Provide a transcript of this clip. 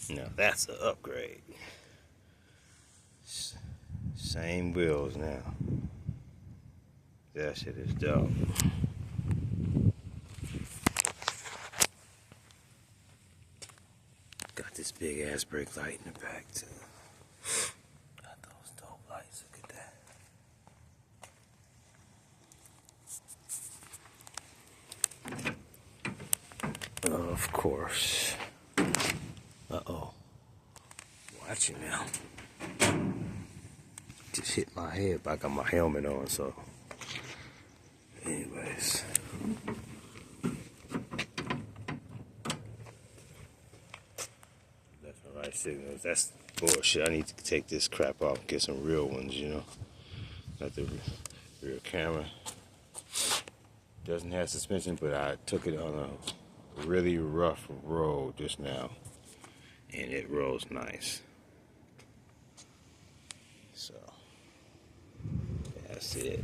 Now that's an upgrade. Same wheels now. That shit is dope. Got this big ass brake light in the back too. Got those dope lights. Look at that. Of course. Uh-oh. Watch it now. Just hit my head, but I got my helmet on, so. Anyways. Left and right signals. That's bullshit. I need to take this crap off and get some real ones, you know. Got the rear camera. Doesn't have suspension, but I took it on a really rough road just now. And it rolls nice. So, that's it.